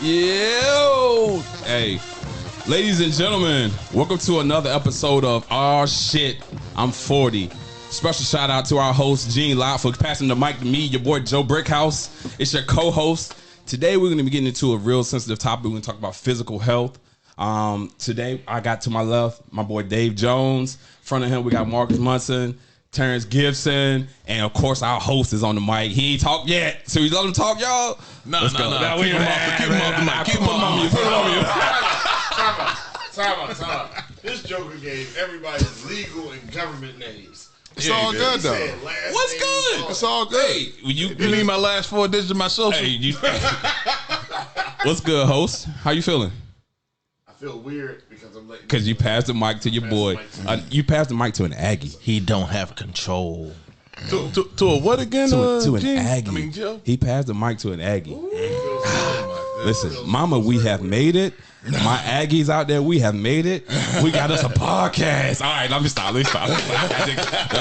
Yo! Hey, ladies and gentlemen, welcome to another episode of Oh Shit, I'm 40. Special shout out to our host, Gene Lott, for passing the mic to me, your boy Joe Brickhouse. It's your co-host. Today, we're going to be getting into a real sensitive topic. We're going to talk about physical health. Today, I got to my left, my boy Dave Jones. In front of him, we got Marques Munson, Terrence Gibson, and of course, our host is on the mic. He ain't talked yet, so we let him talk, y'all. No. Keep him off the mic. Keep him on you. Put him on you. Time out. This Joker gave everybody legal and government names. It's all good, though. What's good? It's all good. Hey, you need my last 4 digits of my social? Hey, what's good, host? How you feeling? I feel weird because I'm letting. Because you passed the mic to your boy. You passed the mic to an Aggie. He don't have control. To a what again? To an Gene? Aggie. I mean, Joe. He passed the mic to an Aggie. Listen, mama, we have made it. My Aggies out there, we have made it. We got us a podcast. All right, let me stop. That's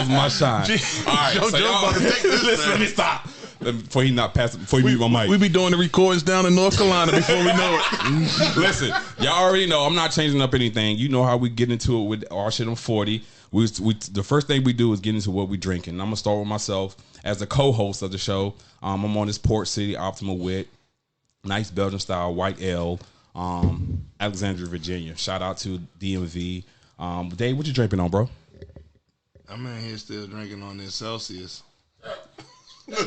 my shine. All right, Joe about to take this. Listen, let me stop. Before he mute my mic. We be doing the recordings down in North Carolina before we know it. Listen, y'all already know I'm not changing up anything. You know how we get into it with our shit on 40. The first thing we do is get into what we drinking. I'm gonna start with myself as the co-host of the show. I'm on this Port City Optimal Wit, nice Belgian style white ale, Alexandria, Virginia. Shout out to DMV. Dave, what you drinking on, bro? I'm in here still drinking on this Celsius. Hey,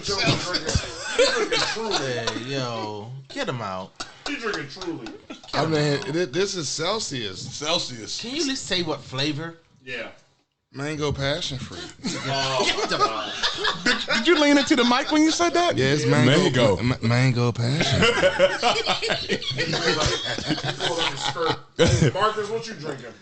yo, get him out. You drinking Truly? I'm in here. This is Celsius. Celsius. Can you at least say what flavor? Yeah. Mango passion fruit. Did you lean into the mic when you said that? Yeah, it's mango. Mango passion. Marcus, what you drinking?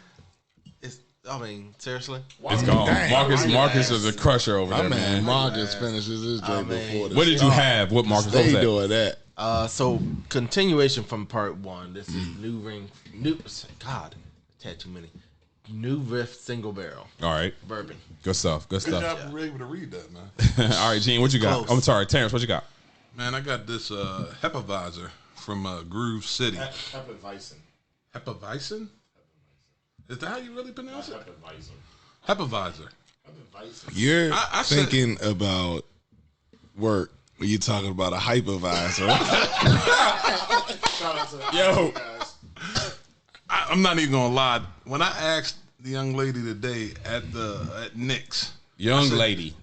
Seriously? It's gone. Dang. Marcus is a crusher over there, man. Marcus finishes his drink before this. What did you have? What Marcus was They that? doing that. So continuation from part 1. This is New Riff Single Barrel All right. Bourbon. Good stuff. Good job for able to read that, man. All right, Gene, what you got? Close. I'm sorry, Terrence, what you got? Man, I got this Hefeweizen from Groove City. Hefeweizen. Hefeweizen? Is that how you really pronounce it? Hefeweizen. Hefeweizen. You're I said- thinking about work when you're talking about a hypervisor. Shout out to Yo. guys. I'm not even gonna lie. When I asked the young lady today at Nick's, Young lady.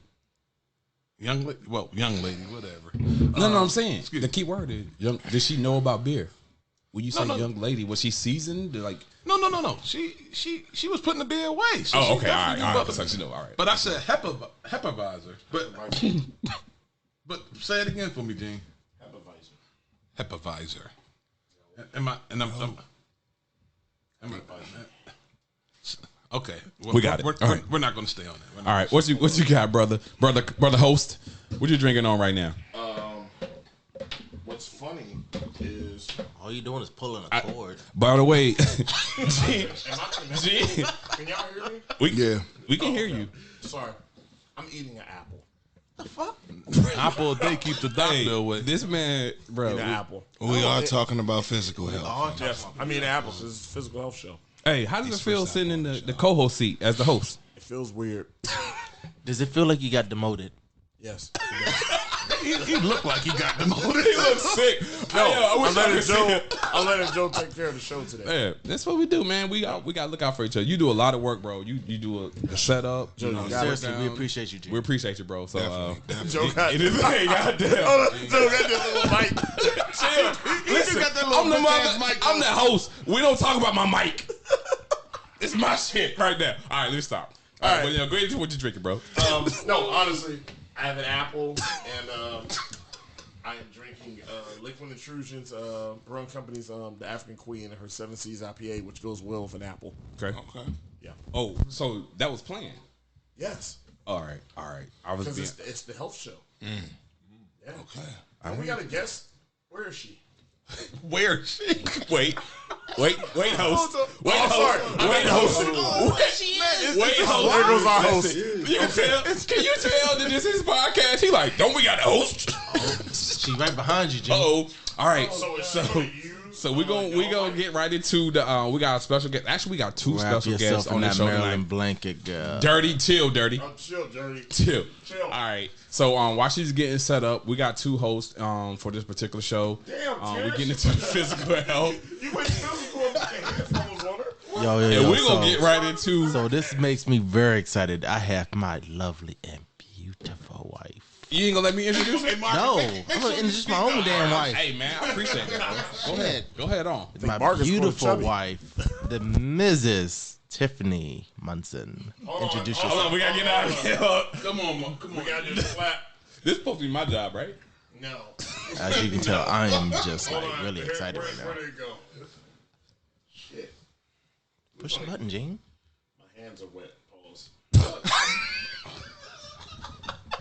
young lady, whatever. No, I'm saying. The key word is young. Did she know about beer? When you say No. young lady, was she seasoned? Like, No. She was putting the beer away. So oh, she okay, all definitely knew right. about the- So she know, all right. But I said Hefeweizen. But say it again for me, Gene. Hefeweizen. Okay. Well, We got it. All right. We're not going to stay on that. All right, what you got, brother host? What you drinking on right now? What's funny is All you doing is pulling a cord. By the way, can y'all hear me? we can hear you. Sorry. I'm eating an apple. The fuck? Apple a day keeps the doctor away. This man, bro. An apple. We are talking about physical health. Yes. I mean apples. This is a physical health show. Hey, how does it feel sitting in the co-host seat as the host? It feels weird. Does it feel like you got demoted? Yes. He looked like he got demoted. He looks sick. I'm letting Joe take care of the show today. Yeah, that's what we do, man. We got to look out for each other. You do a lot of work, bro. You do the setup. You know, Seriously, we appreciate you, G. We appreciate you, bro. So Definitely. Joe got it is hey, goddamn. Joe got this little mic. Chill. Listen, I'm the host. We don't talk about my mic. It's my shit right now. All right, let's stop. All right, well, go ahead to what you drinking, bro. No, honestly, I have an apple and I am drinking Liquid Intrusions Brewing Company's the African Queen and her 7 Seas IPA, which goes well with an apple. Okay. Yeah. Oh, so that was planned. Yes. All right. I was Because being. it's the health show. Yeah. Okay. And we got a guest. Where is she? Where is she? Wait, host. Wait, host. Wait, host. There goes our host. You can tell. Can you tell that this is his podcast? He like, don't we got a host? She right behind you, G. Uh-oh. All right. So it's So you So we gonna get right into the. We got a special guest. Actually, we got two Wrap special guests on the show Maryland tonight. blanket, girl. Dirty, chill, dirty. Chill, dirty. Chill. Chill. All right. So while she's getting set up, we got two hosts for this particular show. Damn, we're getting into physical health. You went physical and headphones on her? Yo, And we're gonna get right into. So this makes me very excited. I have my lovely and beautiful wife. You ain't gonna let me introduce her? No, I'm gonna introduce my own damn wife. Hey man, I appreciate that. Bro. Go ahead. Go ahead on. My Marques beautiful chubby. wife, the Mrs. Tiffany Munson. Introduce Hold on, yourself. we gotta get out of here. Come on, man. Come We on. gotta do the clap. This is supposed to be my job, right? No. As you can tell, I am just Hold like on. really excited right Where now. did it go? Shit. Push the button, Gene. My hands are wet. Pause.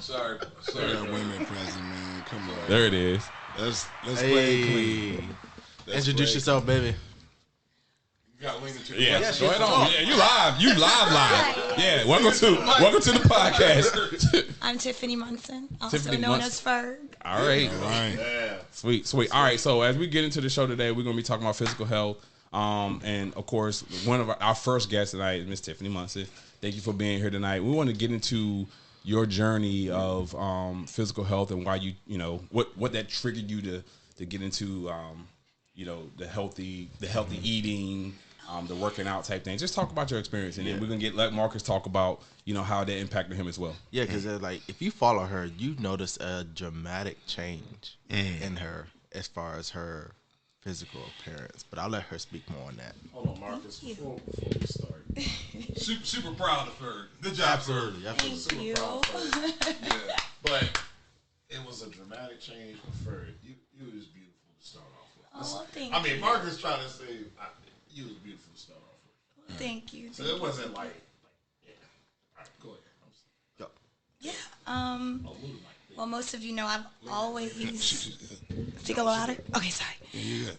Sorry. We got women present, man. Come on. There it is. Let's play it clean. Hey, Let's introduce play it yourself, baby. You gotta lean into the Yeah, left. go ahead on. Yeah, you live. You live. Yeah, welcome to the podcast. I'm Tiffany Munson, also Tiffany known Munson. as Ferg. All right. All right. Yeah. Sweet. All right, so as we get into the show today, we're going to be talking about physical health. And, of course, one of our first guests tonight is Miss Tiffany Munson. Thank you for being here tonight. We want to get into your journey of physical health and why you know, what that triggered you to get into, you know, the healthy eating, the working out type thing. Just talk about your experience, and then we're going to let Marques talk about, you know, how that impacted him as well. Yeah, because like if you follow her, you notice a dramatic change in her as far as her physical appearance. But I'll let her speak more on that. Hold on, Marques. Before we start. Super proud of her. Good job, sir. Absolutely. Thank you. Yeah. But it was a dramatic change for Ferg. You was beautiful to start off with. Oh, thank I mean, you. Marques tried to say you was beautiful to start off with. Thank you. So it wasn't like yeah. All right, go ahead. Yeah. Well, most of you know I've always. Speak a little louder. Okay, sorry.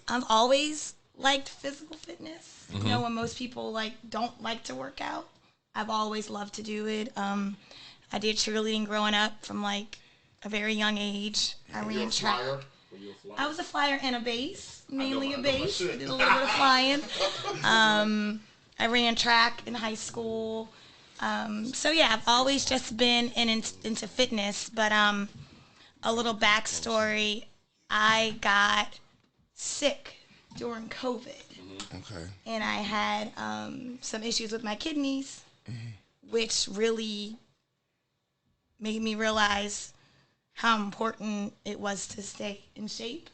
I've always liked physical fitness. You know, when most people like don't like to work out, I've always loved to do it. I did cheerleading growing up from like a very young age. I ran track. Were you a flyer? I was a flyer and a base, mainly I a know my base. I shit. did a little bit of flying. I ran track in high school. So yeah, I've always just been into fitness. But a little backstory: I got sick during COVID, Okay. and I had some issues with my kidneys, which really made me realize how important it was to stay in shape.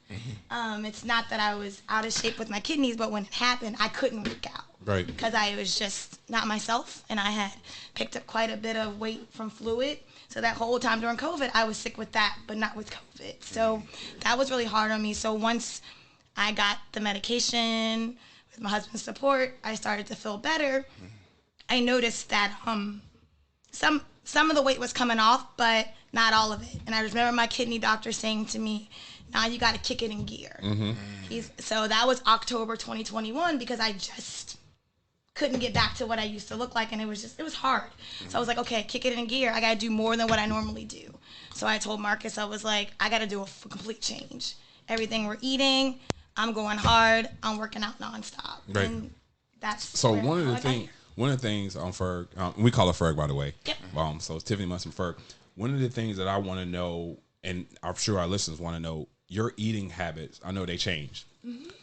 It's not that I was out of shape with my kidneys, but when it happened, I couldn't work out. Right. Because I was just not myself, and I had picked up quite a bit of weight from fluid. So that whole time during COVID, I was sick with that, but not with COVID. So that was really hard on me. So once I got the medication with my husband's support, I started to feel better. I noticed that some of the weight was coming off, but not all of it. And I remember my kidney doctor saying to me, "Now you got to kick it in gear." So that was October 2021 because I just couldn't get back to what I used to look like, and it was hard. So I was like, okay, kick it in gear. I got to do more than what I normally do. So I told Marques, I was like, I got to do a complete change. Everything we're eating, I'm going hard. I'm working out nonstop. Right. And that's So where- one of how the I got things, here. one of the things on Ferg, we call her Ferg, by the way. Yep. So it's Tiffany Munson Ferg. One of the things that I want to know, and I'm sure our listeners want to know, your eating habits. I know they changed.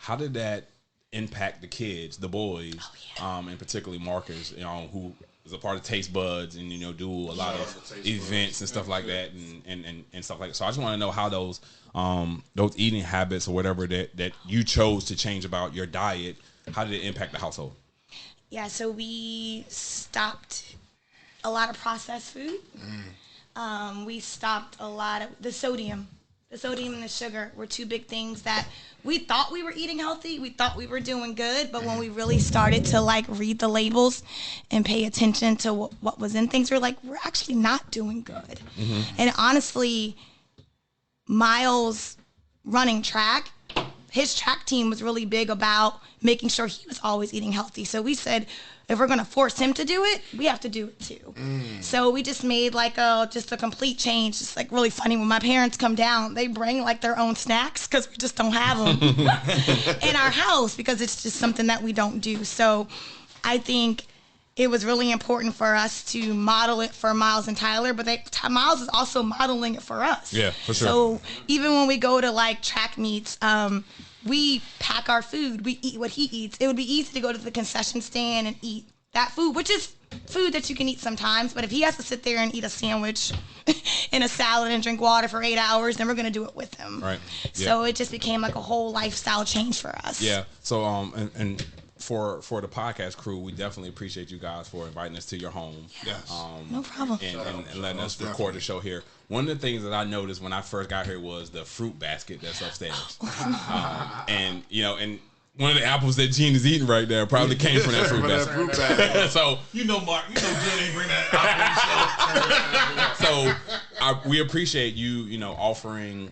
How did that impact the kids, the boys, and particularly Marques, you know, who is a part of Taste Buds and, you know, do a lot of events and stuff like that and stuff like that. So I just want to know how those eating habits or whatever that you chose to change about your diet, how did it impact the household? Yeah, so we stopped a lot of processed food. We stopped a lot of the sodium. The sodium and the sugar were two big things that we thought we were eating healthy. We thought we were doing good, but when we really started to like read the labels and pay attention to what was in things, we're like, we're actually not doing good. And honestly, miles running track his track team was really big about making sure he was always eating healthy. So we said, if we're going to force him to do it, we have to do it too. So we just made like just a complete change. It's like really funny when my parents come down, they bring like their own snacks because we just don't have them in our house because it's just something that we don't do. So I think it was really important for us to model it for Miles and Tyler, but Miles is also modeling it for us. Yeah, for sure. So even when we go to like track meets, we pack our food. We eat what he eats. It would be easy to go to the concession stand and eat that food, which is food that you can eat sometimes. But if he has to sit there and eat a sandwich and a salad and drink water for 8 hours, then we're going to do it with him. Right. So it just became like a whole lifestyle change for us. Yeah. So and for the podcast crew, we definitely appreciate you guys for inviting us to your home. Yes. No problem. And letting us record the show here. One of the things that I noticed when I first got here was the fruit basket that's upstairs. And and one of the apples that Gene is eating right there probably came from that fruit basket. So Mark, Gene ain't bring that so we appreciate you offering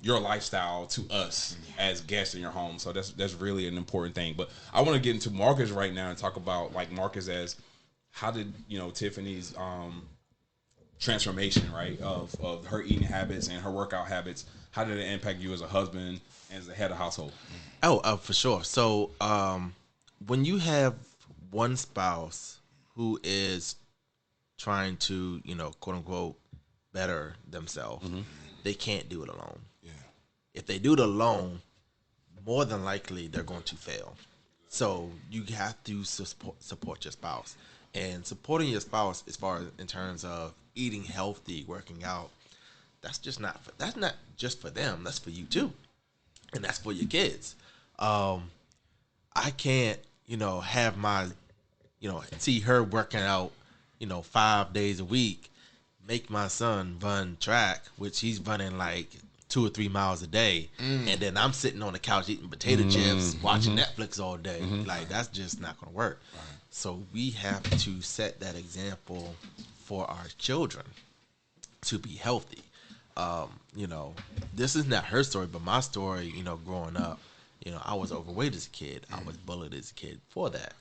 your lifestyle to us as guests in your home. So that's really an important thing. But I want to get into Marques right now and talk about like Marques as how did Tiffany's transformation, right, of her eating habits and her workout habits, how did it impact you as a husband and as the head of household? For sure. So when you have one spouse who is trying to, quote unquote, better themselves, they can't do it alone. Yeah. If they do it alone, more than likely they're going to fail. So you have to support your spouse. And supporting your spouse as far as in terms of eating healthy, working out, that's not just for them. That's for you too. And that's for your kids. I can't, have my, see her working out, 5 days a week, make my son run track, which he's running like 2 or 3 miles a day, and then I'm sitting on the couch eating potato chips, watching Netflix all day. Like, that's just not going to work. Right. So we have to set that example for our children to be healthy. This is not her story, but my story, growing up, I was overweight as a kid. I was bullied as a kid for that.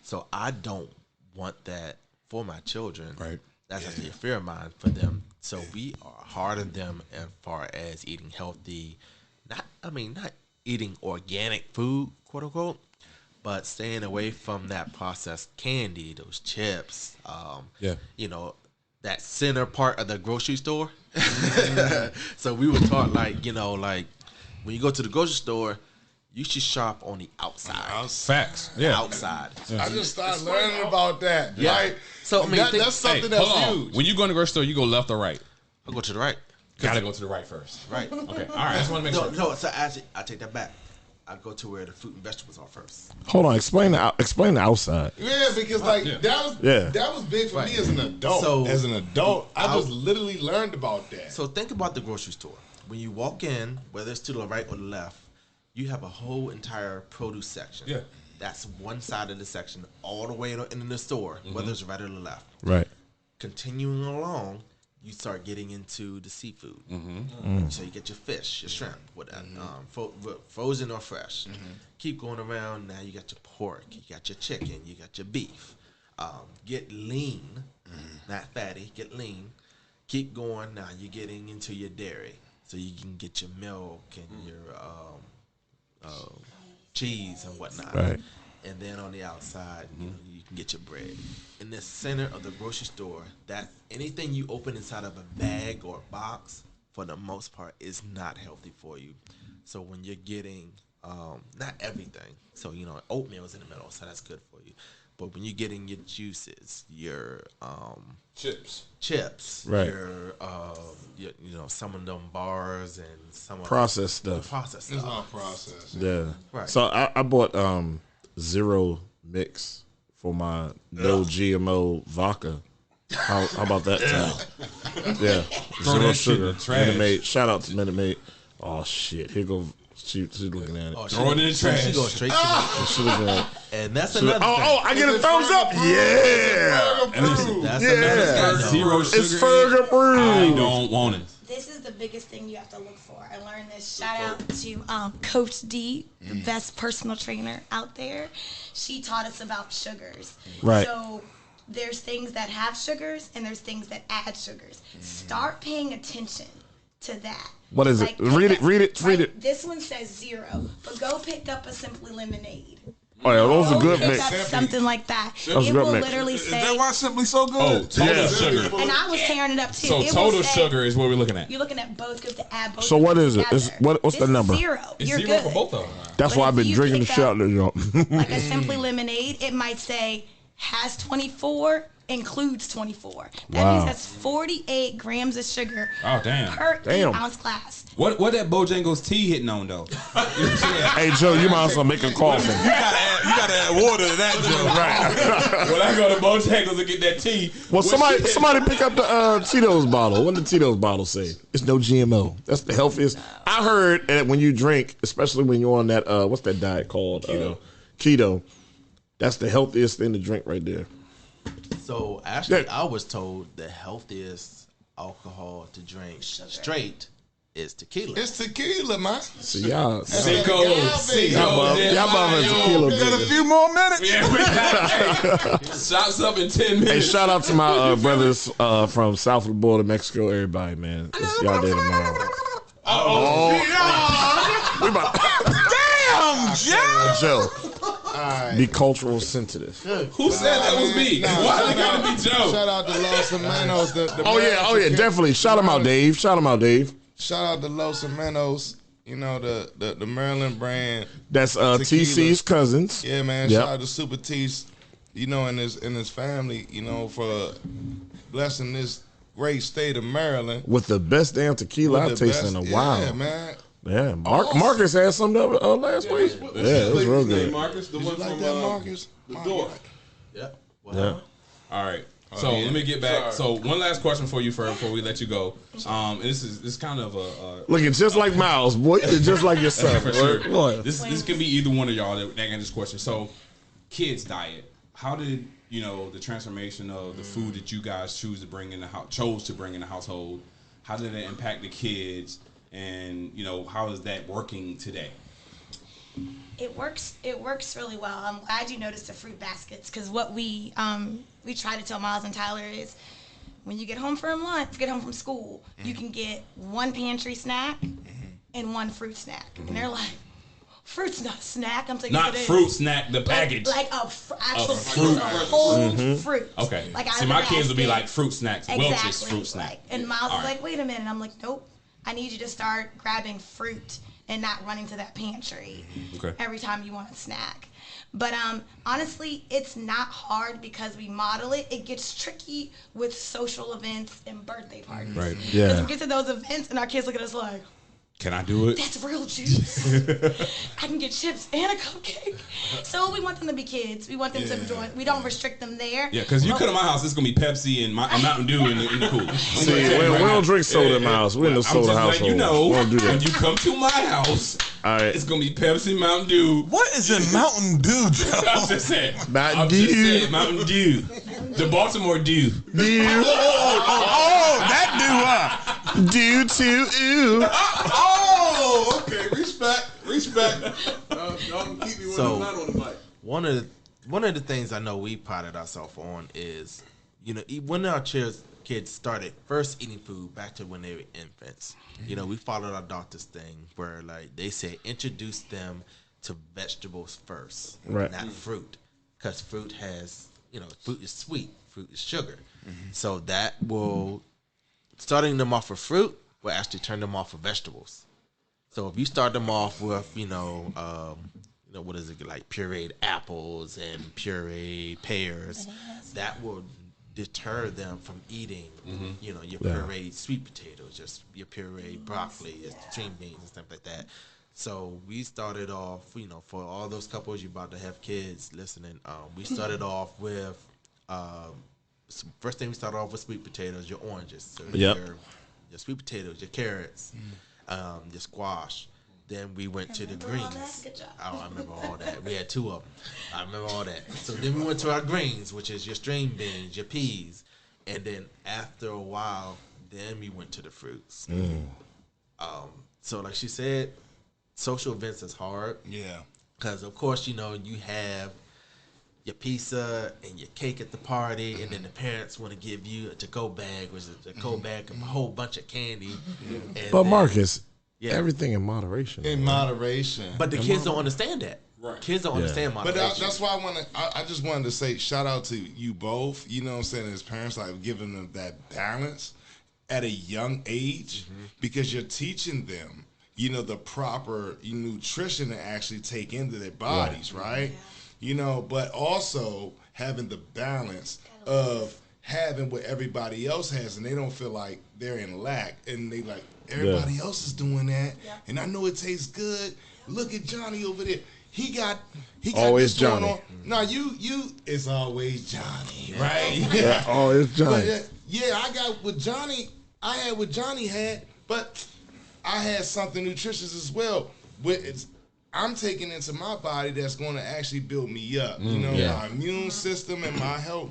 So I don't want that for my children. Right. That's actually a fear of mine for them. So we are hard on them as far as eating healthy, not eating organic food, quote unquote, but staying away from that processed candy, those chips, that center part of the grocery store. So we were taught like when you go to the grocery store, you should shop on the outside. Facts. Yeah. Outside. I just started learning about that. Yeah. Right? So that's something that's huge. When you go in the grocery store, you go left or right? I go to the right. Gotta go to the right first. Right. Okay. All right. I just want to make sure. No. So actually, I take that back. I go to where the fruit and vegetables are first. Hold on, explain the outside. Yeah, because that was big for me as an adult. So as an adult, I just literally learned about that. So think about the grocery store. When you walk in, whether it's to the right or the left, you have a whole entire produce section. Yeah. That's one side of the section all the way in the store, whether it's right or the left. Right. Continuing along, you start getting into the seafood. So you get your fish, your shrimp, frozen or fresh. Keep going around. Now you got your pork, you got your chicken, you got your beef. Get lean, not fatty. Get lean. Keep going. Now you're getting into your dairy, so you can get your milk and your cheese and whatnot. Right. And then on the outside, you can get your bread. In the center of the grocery store, that anything you open inside of a bag or a box, for the most part, is not healthy for you. So when you're getting, not everything, so oatmeal is in the middle, so that's good for you. But when you're getting your juices, your chips, right? Your some of them bars and some processed stuff. It's all processed. Yeah. Right. So I bought Zero Mix for my no GMO vodka. How about that time? Yeah. Zero sugar. Minute Maid. Shout out to Minute Maid. Oh shit. Here go. She's looking at it. Throw it in the trash. She goes straight to it. She looking at it. And that's another thing. I get a thumbs up. Yeah. That's another thing. Zero sugar. It's Ferg approved. I don't want it. This is the biggest thing you have to look for. I learned this. Shout out to Coach D, the best personal trainer out there. She taught us about sugars. Right. So there's things that have sugars and there's things that add sugars. Start paying attention to that. What is it? Read it. This one says 0, but go pick up a Simply Lemonade. Oh yeah, those are good Pick mix. up something like that. That's It good will mix. literally Is say. that why Simply so good? Oh, total Yeah. sugar. And I was tearing it up too. So It will total say- sugar is what we're looking at. You're looking at both because to add both. So what is it? together. What's the This number? Is 0. It's You're 0 good. for both of them. That's But why if I've been you drinking the pick shit up- out of this. Like a Simply Lemonade, it might say has 24, includes 24. That Wow. means that's 48 grams of sugar Oh, damn. per Damn. 8-ounce glass. What that Bojangles tea hitting on though? You know what I'm saying? Hey Joe, you might as well make a coffee. You gotta add water to that, Joe. Right. When I go to Bojangles and get that tea, Well, what somebody shit- pick up the Tito's bottle. What did the Tito's bottle say? It's no GMO. That's the healthiest. I heard that when you drink, especially when you're on that what's that diet called? Keto. That's the healthiest thing to drink right there. So actually, Yeah. I was told the healthiest alcohol to drink straight is tequila. It's tequila, man. So y'all, Cinco, y'all mother tequila. We got a bitches. few more minutes. Yeah, we got shots up in 10 Hey, minutes. shout out to my brothers from south of the border, Mexico. Everybody, man, it's y'all day tomorrow. We about Damn, Joe. Joe. Be cultural sensitive. Who said that was me? Why it gotta be Joe? Shout out to Los Hermanos. Oh yeah, definitely. Shout him out, Dave. Shout Shout out to Los Hermanos. You know the Maryland brand. That's Tequila. TC's cousins. Yeah, man. Yep. Shout out to Super T's. You know, and his family. You know, for blessing this great state of Maryland With the best damn tequila I've with the tasted in a best- while. Yeah, man. Yeah, Marcus had some the other, last week. Yeah, it was real good. Marques, the Did one you like from that, Marcus? the door. Yeah. Yeah. All right. So let me get back. So one last question for you, Ferg, before we let you go. And this is kind of a Looking just like Miles, boy. You're just like your son. for sure. What? This can be either one of y'all that can this question. So, kids diet. How did the transformation of the food that you guys chose to bring in the household? How did it impact the kids? And how is that working today? It works really well. I'm glad you noticed the fruit baskets because what we try to tell Miles and Tyler is when you get home from school, you can get one pantry snack and one fruit snack. And they're like, fruit's not a snack. I'm saying Not it is. fruit snack, the package. Like actual fruit. whole fruit. Okay. Like out See, of the my kids will be basket. like fruit snacks. Welch's fruit snack. Like, and Miles All is right. like, wait a minute. I'm like, nope. I need you to start grabbing fruit and not running to that pantry Okay. every time you want a snack. But honestly, it's not hard because we model it. It gets tricky with social events and birthday parties. Right. Because Yeah. we get to those events and our kids look at us like, Can I do it? that's real juice. I can get chips and a cupcake. So we want them to be kids. We want them to enjoy. We don't restrict them there. Yeah, because you come to my house, it's gonna be Pepsi and Mountain Dew in the cooler. See, we don't drink soda in my house. We're in the soda I'm just household. letting you know, We don't do when that. you come to my house, All right. it's gonna be Pepsi, Mountain Dew. What is in Mountain Dew, Joe? I'm just saying. Mountain I'm just Dew. saying, Mountain Dew. The Baltimore Dew. Oh, that Due to ooh. Oh, okay. Respect. Don't keep me when So- I'm not on the mic. One of the things I know we prided ourselves on is, when our kids started first eating food back to when they were infants, we followed our doctor's thing where they said introduce them to vegetables first, Right. not fruit, because fruit has, fruit is sweet, fruit is sugar, so that will starting them off with fruit will actually turn them off of vegetables. So if you start them off with, what is it, like pureed apples and pureed pears, that will deter them from eating, your pureed sweet potatoes, just your pureed broccoli, your string beans and stuff like that. So we started off, for all those couples you're about to have kids listening, we started off with, first thing we started off with sweet potatoes, your oranges. So Yep. your sweet potatoes, your carrots, your squash. Then we went to the greens. Good job. Oh, I remember all that. We had 2 of them. I remember all that. So then we went to our greens, which is your string beans, your peas. And then after a while, then we went to the fruits. So like she said, social events is hard. Yeah. Because, of course, you know, you have your pizza and your cake at the party, and then the parents want to give you a to-go bag, which is a to-go bag of a whole bunch of candy. And But then- Marcus, Yeah. everything in moderation. In moderation. But the kids don't understand that. Right. Kids don't understand But moderation. that's why I just wanted to say shout out to you both, you know what I'm saying, as parents, like giving them that balance at a young age because you're teaching them, you know, the proper nutrition to actually take into their bodies, right? You know, but also having the balance of having what everybody else has and they don't feel like they're in lack and they like, everybody else is doing that and I know it tastes good. Look at Johnny over there. He got Always this going Johnny. on. No, you it's always Johnny, right? Yeah, oh, it's Johnny. But, I got what Johnny I had what Johnny had, but I had something nutritious as well. I'm taking into my body that's going to actually build me up. You know, my immune system and my health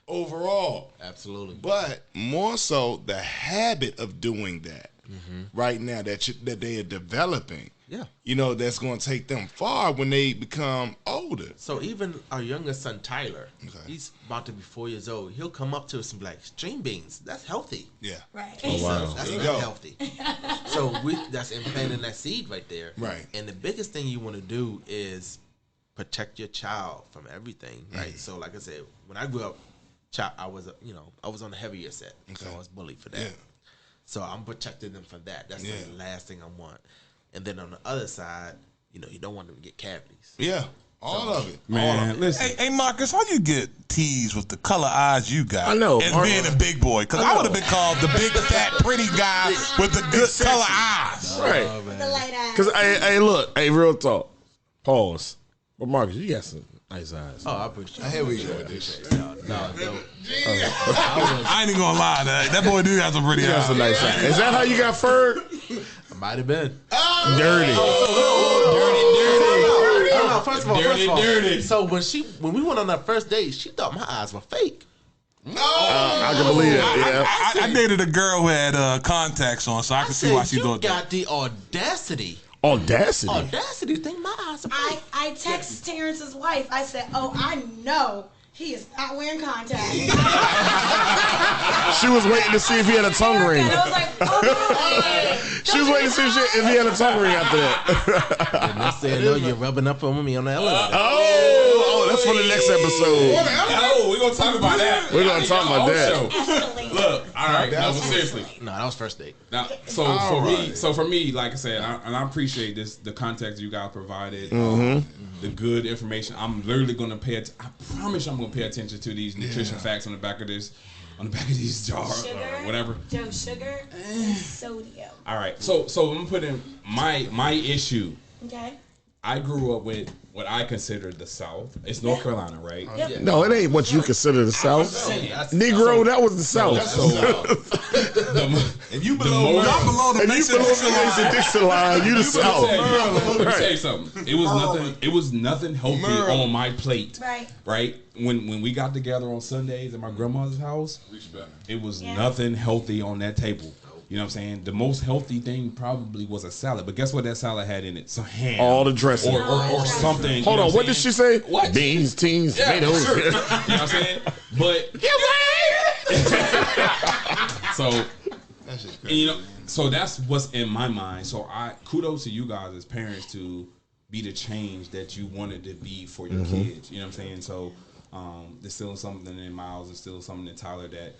overall. Absolutely. But more so the habit of doing that right now that they are developing. Yeah. You know, that's going to take them far when they become older. So even our youngest son, Tyler, he's about to be 4 years old. He'll come up to us and be like, string beans, that's healthy. Yeah. Right. Oh, wow. That's There you not go. healthy. So that's implanting that seed right there. Right. And the biggest thing you want to do is protect your child from everything, right? So like I said, when I grew up, I was on the heavier set. So I was bullied for that. Yeah. So I'm protecting them from that. That's Yeah. the last thing I want. And then on the other side, you know, you don't want them to get cavities. Yeah. All of it. Man, listen. Hey, Marcus, how you get teased with the color eyes you got? I know, And Marcus. being a big boy. Because I would have been called the big, fat, pretty guy with the good color eyes. Right. The light eyes. Because, hey, look, real talk. Pause. But Marcus, you got some nice eyes. Oh, I appreciate it. Here we go with this shit. No. I ain't even gonna lie, that boy do got some pretty You got eyes. some nice eyes. Is that how you got Ferg? Might have been. Dirty. No, first of all, Dirty. so when we went on that first date, she thought my eyes were fake. I can believe it. Yeah. I dated a girl who had contacts on, so I can see why she you doing that. got the audacity Audacity. to think my eyes are fake. I text Terrence's wife. I said, "Oh, I know he is not wearing contacts." She was waiting to see if he had a tongue ring. And I was like, "Oh, She was waiting to see if he had a tongue ring after that. And next thing you know, you're rubbing up on me on the elevator. Oh, that's for the next episode. Oh, we're gonna talk about that. We're gonna talk about that. escalated." Look, all right, no, but seriously. No, that was first date. Now, so for me, like I said, I appreciate the context you guys provided, the good information. I'm literally gonna I promise you I'm gonna pay attention to these nutrition facts on the back of these jars or whatever. Joe, sugar and sodium. All right, so I'm gonna put in my issue. Okay. I grew up with what I consider the South. It's North Carolina, right? Yep. No, it ain't what you consider the South. Negro, that was the South. And you below the And you below the Mason-Dixon line, you the South. Let me tell you something. It was nothing healthy on my plate. Right. Right? When we got together on Sundays at my grandmother's house, it was nothing healthy on that table. You know what I'm saying? The most healthy thing probably was a salad. But guess what that salad had in it? Some ham. All the dressing. Or something. Hold on, what did she say? What? Beans, teens, Yeah, tomatoes. sure. You know what I'm saying? But so That's just and, crazy. you know, so that's what's in my mind. So kudos to you guys as parents to be the change that you wanted to be for your kids. You know what I'm saying? So instilling something in Miles, instilling something in Tyler that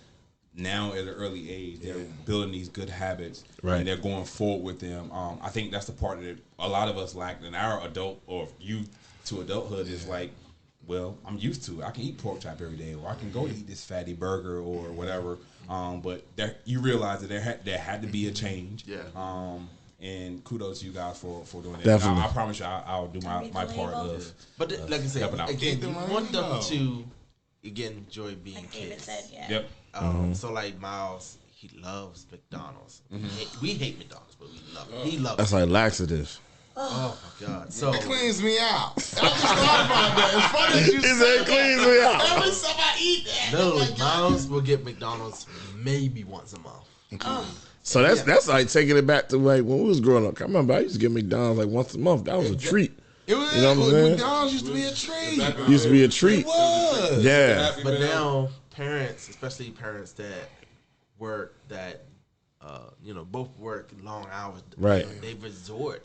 now at an early age they're building these good habits and they're going forward with them. I think that's the part that a lot of us lack in our adult or youth to adulthood is like, well, I'm used to it. I can eat pork chop every day, or I can go eat this fatty burger or whatever. But you realize that there had to be a change. Yeah. And kudos to you guys for doing that. Definitely. I promise you, I'll do my part of. But like I said, Helping out. again, you want them to enjoy being Like David kids. said, yeah. Yep. So like Miles, he loves McDonald's. We hate McDonald's, but we love it. He loves That's it. like laxative. Oh my God. So It cleans me out. I just thought about that. It's funny that you He said said cleans me out. Every time I eat that, I'm literally, like, Miles will get McDonald's maybe once a month. So that's like taking it back to like when we was growing up. I remember I used to get McDonald's like once a month. That was a treat. It was, You know what I'm saying? McDonald's used to be a treat. Used to be a treat. It was. Yeah. But now parents, especially parents that work both work long hours. Right. They resort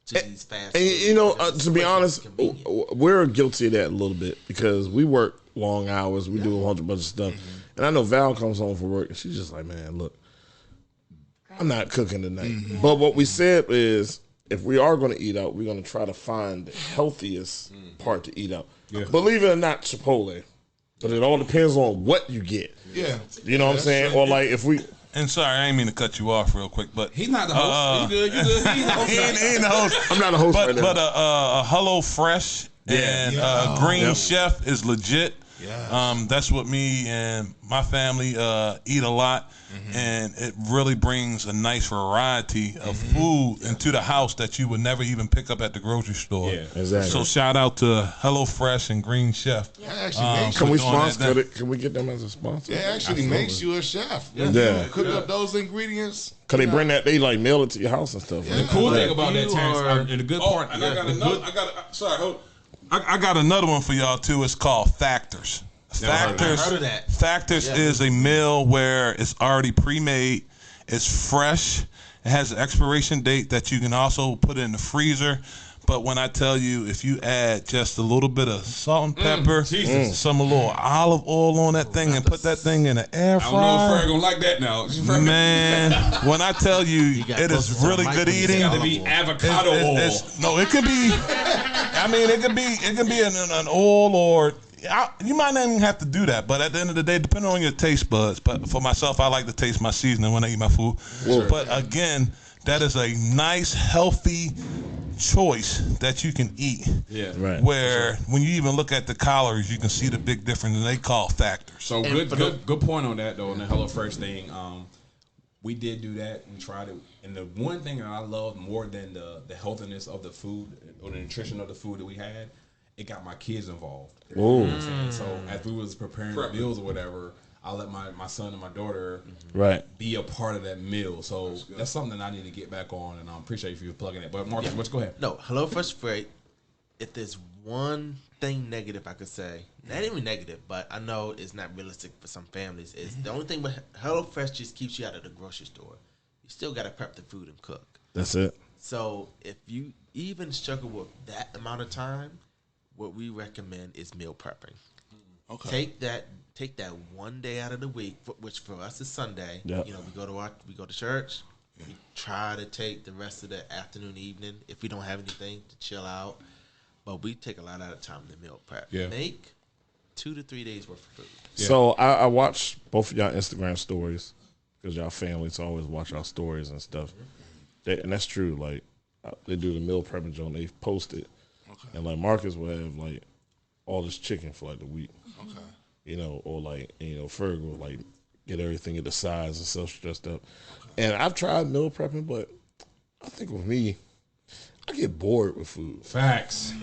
to these fast And food. you know, It's to be quick and honest, convenient. we're guilty of that a little bit because we work long hours. We do a whole bunch of stuff. And I know Val comes home from work and she's just like, man, look, I'm not cooking tonight. But what we said is if we are going to eat out, we're going to try to find the healthiest part to eat out. Believe it or not, Chipotle. But it all depends on what you get. Yeah. You know what I'm saying? Or like if we... And sorry, I ain't mean to cut you off real quick, but He's not the host. You good? He's not the host. he ain't the host. I'm not a host right now. But a Hello Fresh and Green Chef is legit. Yeah. That's what me and my family eat a lot, and it really brings a nice variety of food into the house that you would never even pick up at the grocery store. Yeah, exactly. So shout out to Hello Fresh and Green Chef. Can we sponsor it? Can we get them as a sponsor? It actually makes you a chef. Yeah. Cook up those ingredients. Cause they bring that, they like mail it to your house and stuff. The cool thing about that, You Terrence, are- and the good Oh, part, and I got another. Hold. I got another one for y'all too. It's called Factors. Factors. I heard of that. Factors is a meal where it's already pre-made. It's fresh. It has an expiration date that you can also put in the freezer. But when I tell you, if you add just a little bit of salt and pepper, some a little olive oil on that thing, and put that thing in an air I don't know if Ferg fryer, gonna like that now. man, when I tell you, got it is closer to the really good microwave. eating. It's gotta be avocado oil. No, it could be. I mean, it could be an oil or. You might not even have to do that, but at the end of the day, depending on your taste buds. But for myself, I like to taste my seasoning when I eat my food. But again, that is a nice, healthy choice that you can eat. Yeah. Right. Where when you even look at the calories, you can see the big difference, and they call factors. So good point on that though. On the HelloFresh thing, we did do that. We tried it, and the one thing that I love more than the healthiness of the food or the nutrition of the food that we had, it got my kids involved. You know what I'm saying? So as we was preparing the meals or whatever, I let my son and my daughter be a part of that meal. So that's something that I need to get back on, and I appreciate you plugging it. But Marques, let's go ahead. No, HelloFresh great. If there's one thing negative I could say, not even negative, but I know it's not realistic for some families, is the only thing with HelloFresh just keeps you out of the grocery store. You still got to prep the food and cook. That's it. So if you even struggle with that amount of time, what we recommend is meal prepping. Okay. Take that one day out of the week, which for us is Sunday. Yep. You know, we go to church. We try to take the rest of the afternoon, evening, if we don't have anything, to chill out. But we take a lot of time to meal prep. Yeah. Make 2 to 3 days worth of food. Yeah. So I watch both of y'all Instagram stories because y'all families always watch our stories and stuff. And that's true. Like they do the meal prepping joint. They post it, and like Marques will have like all this chicken for like the week. Okay. You know, or like, you know, Ferg will like get everything at the size and stuff stressed up. And I've tried meal prepping, but I think with me, I get bored with food. Facts.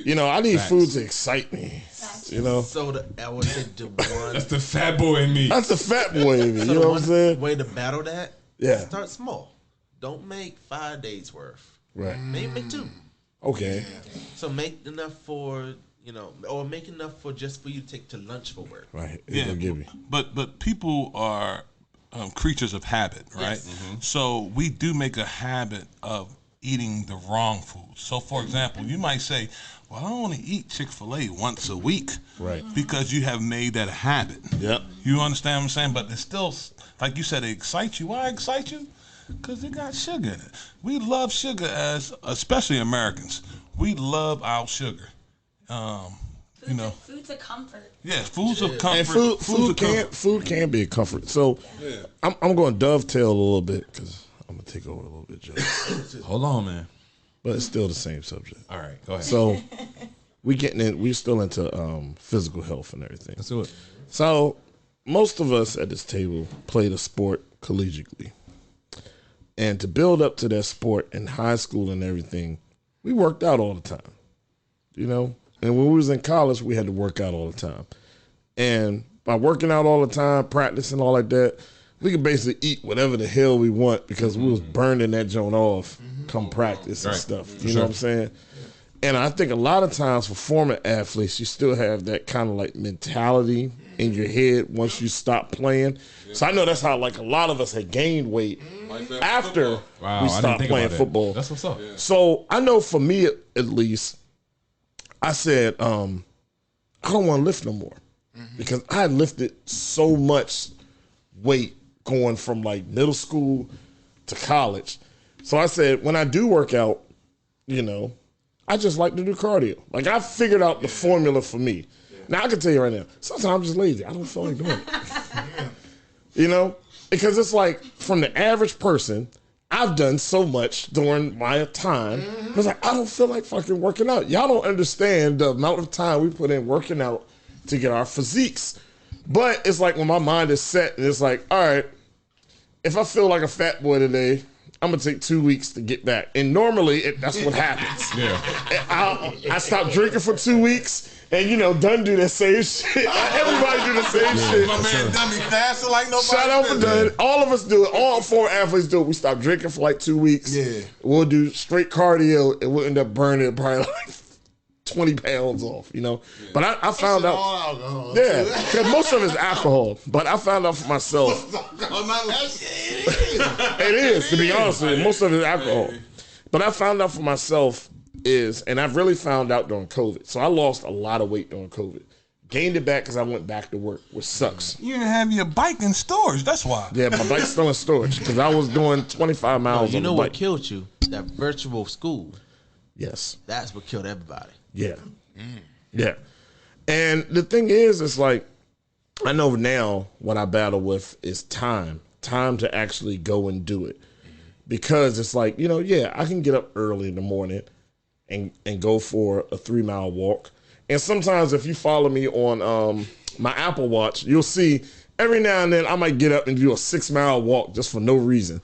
You know, I need food to excite me. You know, So I would say the one. That's the fat boy in me. that's the fat boy in me. So You know what I'm saying? way to battle that, Yeah. start small. Don't make 5 days worth. Right. Maybe make 2. Okay. So make enough for, or make enough for just for you to take to lunch for work. Right. Yeah, It'll give me. but people are creatures of habit, right? Yes. So we do make a habit of eating the wrong food. So, for example, you might say, well, I only eat Chick-fil-A once a week. Right. Because you have made that a habit. Yep. You understand what I'm saying? But it's still, like you said, it excites you. Why excite you? Because it got sugar in it. We love sugar especially Americans. We love our sugar. Food's a comfort. Yeah, foods of comfort. And Foods food can be a comfort. So I'm going to dovetail a little bit because I'm going to take over a little bit, Joe. Hold on, man. But it's still the same subject. All right, go ahead. So we're still into physical health and everything. Let's do it. So most of us at this table played a sport collegiately. And to build up to that sport in high school and everything, we worked out all the time. You know? And when we was in college, we had to work out all the time. And by working out all the time, practicing all like that, we could basically eat whatever the hell we want because we was burning that joint off come practice and stuff. You know what I'm saying? And I think a lot of times for former athletes, you still have that kind of like mentality in your head once you stop playing. So I know that's how like a lot of us had gained weight after we stopped playing football. That's what's up. So I know for me at least, I said, I don't want to lift no more because I had lifted so much weight going from like middle school to college. So I said, when I do work out, you know, I just like to do cardio. Like I figured out the formula for me. Now I can tell you right now, sometimes I'm just lazy. I don't feel like doing it. You know, because it's like from the average person, I've done so much during my time. It's like, I don't feel like fucking working out. Y'all don't understand the amount of time we put in working out to get our physiques. But it's like when my mind is set and it's like, all right, if I feel like a fat boy today, I'm going to take 2 weeks to get back. And normally that's what happens. I stop drinking for 2 weeks. And you know, Dunn do that same shit. Everybody do the same shit. My man Dunn be faster like nobody. Shout out for Dunn. All of us do it. All 4 athletes do it. We stop drinking for like 2 weeks. Yeah. We'll do straight cardio and we'll end up burning probably like 20 pounds off, you know? But I found out. All alcohol. Yeah, because most of it is alcohol. But I found out for myself. It is, to be honest with you. Most of it is alcohol. But I found out for myself and I've really found out during COVID. So I lost a lot of weight during COVID. Gained it back because I went back to work, which sucks. You didn't have your bike in storage. That's why. Yeah, my bike's still in storage because I was doing 25 miles on the bike. You know what killed you? That virtual school. Yes. That's what killed everybody. Yeah. Yeah. And the thing is, it's like, I know now what I battle with is time to actually go and do it. Because it's like, you know, yeah, I can get up early in the morning and go for a 3-mile walk. And sometimes if you follow me on my Apple Watch, you'll see every now and then I might get up and do a 6-mile walk just for no reason.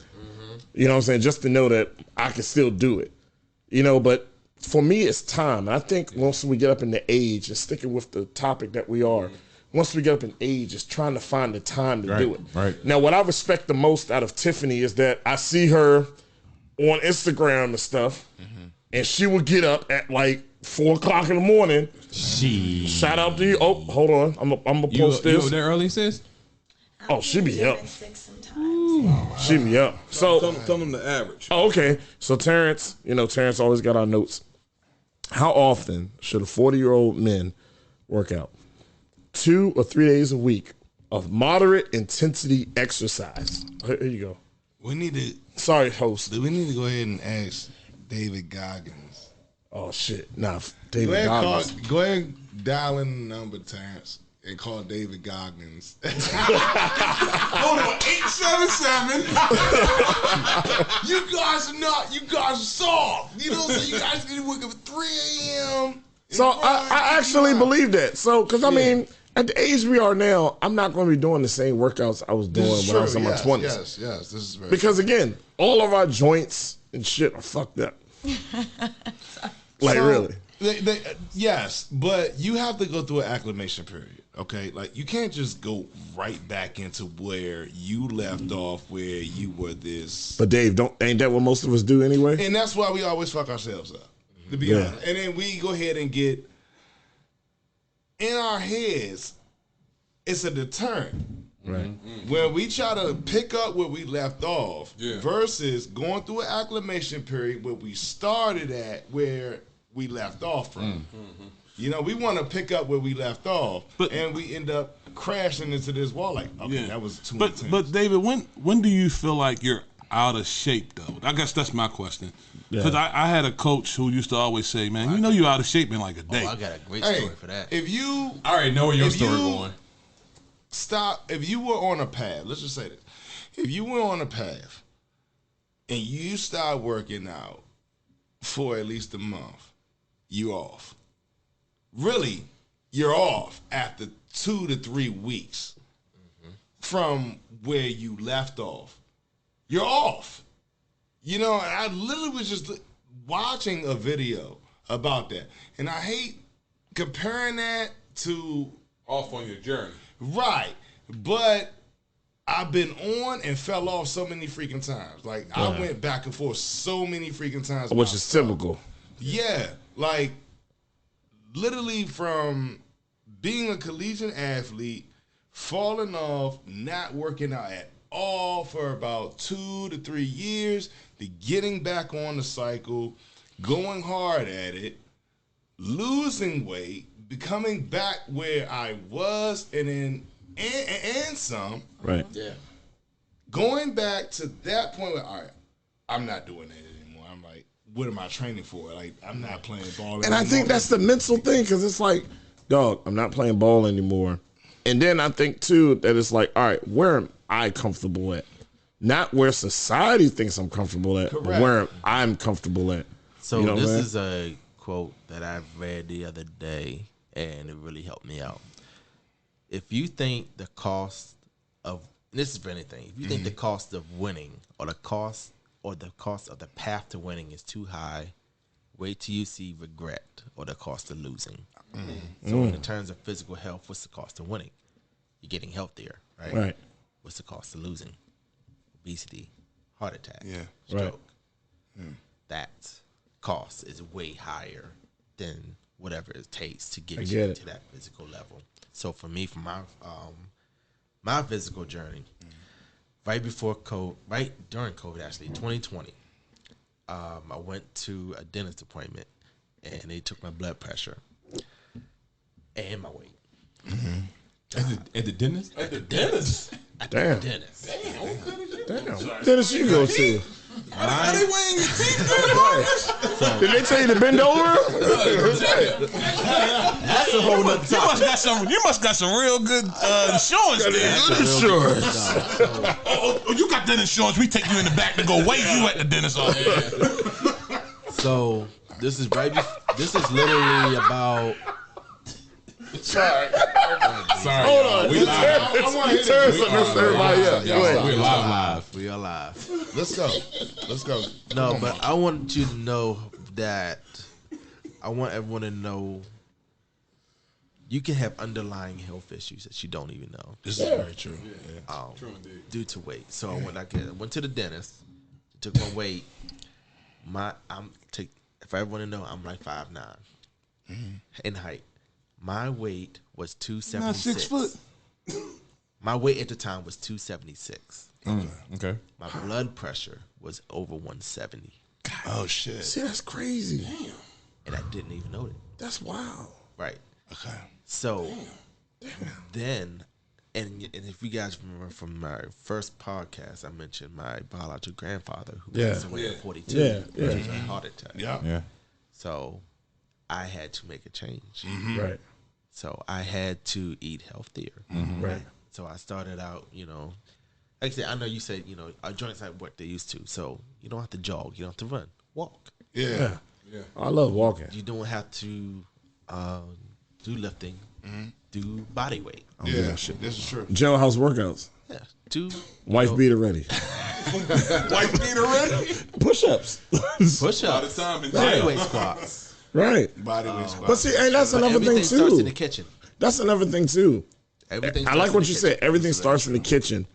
You know what I'm saying? Just to know that I can still do it. You know, but for me, it's time. And I think once we get up in the age, and sticking with the topic that we are, once we get up in age, it's trying to find the time to do it. Right. Now, what I respect the most out of Tiffany is that I see her on Instagram and stuff, and she would get up at like 4 o'clock in the morning. Shout out to you. Oh, hold on. I'm gonna post this. You over there early, sis? Oh, she be up. Sometimes. She be up. So Tell them the average. Oh, okay. So Terrence, you know, Terrence always got our notes. How often should a 40-year-old man work out? 2 or 3 days a week of moderate intensity exercise. Here you go. We need to. Sorry, host. We need to go ahead and ask David Goggins. Oh shit. Nah, David Goggins. Go ahead and dial in the number, Terrence, and call David Goggins. Hold on, 877. You guys are soft. You know what I'm saying? You guys need to wake up at 3 a.m. So I actually believe that. So, because I mean, at the age we are now, I'm not going to be doing the same workouts I was doing when I was in my 20s. Yes, this is very Because again, all of our joints and shit are fucked up. Like, really. Yes, but you have to go through an acclimation period, okay? Like, you can't just go right back into where you left off, where you were this. But Dave, ain't that what most of us do anyway? And that's why we always fuck ourselves up, to be honest. And then we go ahead and get, in our heads, it's a deterrent. Right. Where we try to pick up where we left off versus going through an acclimation period where we started at where we left off from. You know, we want to pick up where we left off, and we end up crashing into this wall like, okay, that was too intense. But David, when do you feel like you're out of shape, though? I guess that's my question. Because I had a coach who used to always say, man, you know you're out of shape in like a day. Oh, I got a great story for that. If you... I already know where your story going. If you were on a path, let's just say this. If you were on a path and you start working out for at least a month, you're off. Really, you're off after 2 to 3 weeks from where you left off. You're off. You know, I literally was just watching a video about that. And I hate comparing that to... Off on your journey. Right. But I've been on and fell off so many freaking times. Like I went back and forth so many freaking times. Which is typical. Yeah, like literally from being a collegiate athlete, falling off, not working out at all for about 2 to 3 years, to getting back on the cycle, going hard at it, losing weight, becoming back where I was, and then and some. Right. Yeah. Going back to that point where, all right, I'm not doing that anymore. I'm like, what am I training for? Like, I'm not playing ball anymore. And I think that's the mental thing, because it's like, dog, I'm not playing ball anymore. And then I think, too, that it's like, all right, where am I comfortable at? Not where society thinks I'm comfortable at, but where I'm comfortable at. So You know what this I'm saying? is a quote that I read the other day, and it really helped me out. If you think the cost of, and this is for anything, if you think the cost of winning or the cost of the path to winning is too high, wait till you see regret or the cost of losing. So in terms of physical health, what's the cost of winning? You're getting healthier, right? Right. What's the cost of losing? Obesity, heart attack, Right. stroke. That cost is way higher than whatever it takes to get you to that physical level. So for me, for my physical journey, right during COVID, actually, 2020, I went to a dentist appointment, and they took my blood pressure and my weight. At the dentist? At the dentist. Damn. Dentist. Damn. Dennis, you go to. How they weighing your teeth? Did they tell you to bend over? That's a whole nother topic. You must got some real good insurance there. Good insurance. Oh, you got that insurance. We take you in the back to go weigh you at the dentist office. So this is literally about. Sorry. Hold on. We live. I want to hear this. Everybody else. Go ahead. We're live. We are live. Let's go. No, but I want you to know that I want everyone to know you can have underlying health issues that you don't even know. This is very true. Due to weight. So when I went to the dentist, took my weight. If I ever want to know, I'm like 5'9" in height. My weight was 276. Not 6 foot. My weight at the time was 276. Okay. My blood pressure was over 170. Oh shit. See, that's crazy. And I didn't even know it. That's wild. Right. Okay. So then, and if you guys remember from my first podcast, I mentioned my biological grandfather who passed away at 42. Yeah. Which was a heart attack. Yeah. So I had to make a change. Right. So I had to eat healthier. Right. So I started out, like I said, I know you said, our joints aren't what they used to. So you don't have to jog. You don't have to run. Walk. Yeah. I love walking. You don't have to do lifting. Do body weight. Yeah. This is true. Jailhouse workouts. Yeah. Do Wife beater ready. Wife beater ready? Push-ups. push All ups. the time in Body jail. weight squats. Right. Body weight squat. But see, and that's But another thing everything starts in too. the kitchen. That's another thing too. Everything I starts like in what the you kitchen. said. Everything starts in the kitchen.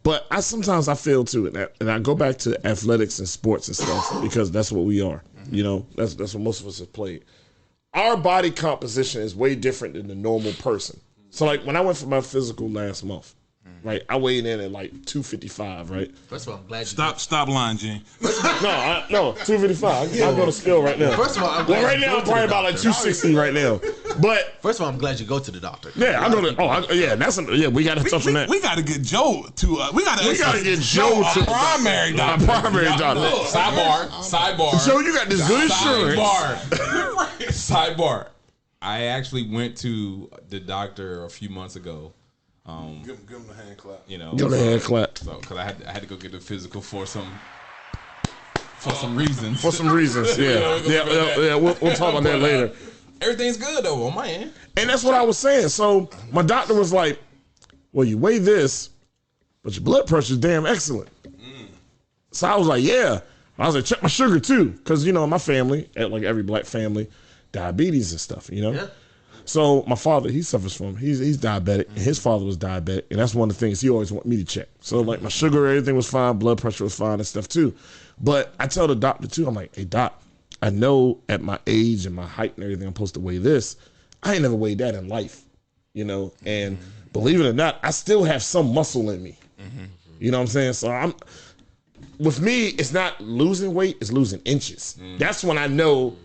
But I sometimes I feel too, and I go back to athletics and sports and stuff because that's what we are. That's what most of us have played. Our body composition is way different than the normal person. So like when I went for my physical last month, right, I weighed in at like 255, right? First of all, I'm glad you Stop lying, Gene. No, 255. I'll go to scale right now. First of all, I'm glad right you now go I'm to probably the about like doctor. 260 right now. But First of all, I'm glad you go to the doctor. yeah, I go to. We got to touch on that. We got to get Joe to. We got to get Joe our to primary our doctor. primary doctor. Sidebar. Joe, you got this good insurance. Sidebar. I actually went to the doctor a few months ago. Give him the hand clap. Go ahead, clap. So, because I had to go get the physical for some reasons. For some reasons, yeah. We'll talk about that later. Everything's good though on my end. And that's what I was saying. So my doctor was like, "Well, you weigh this, but your blood pressure is damn excellent." So I was like, "Yeah." I was like, "Check my sugar too," because my family, like every black family, diabetes and stuff. Yeah. So my father, he suffers from, he's diabetic, and his father was diabetic, and that's one of the things he always wanted me to check. So like my sugar, everything was fine, blood pressure was fine and stuff too. But I tell the doctor too, I'm like, hey doc, I know at my age and my height and everything I'm supposed to weigh this. I ain't never weighed that in life, you know? And believe it or not, I still have some muscle in me. You know what I'm saying? So with me, it's not losing weight, it's losing inches. That's when I know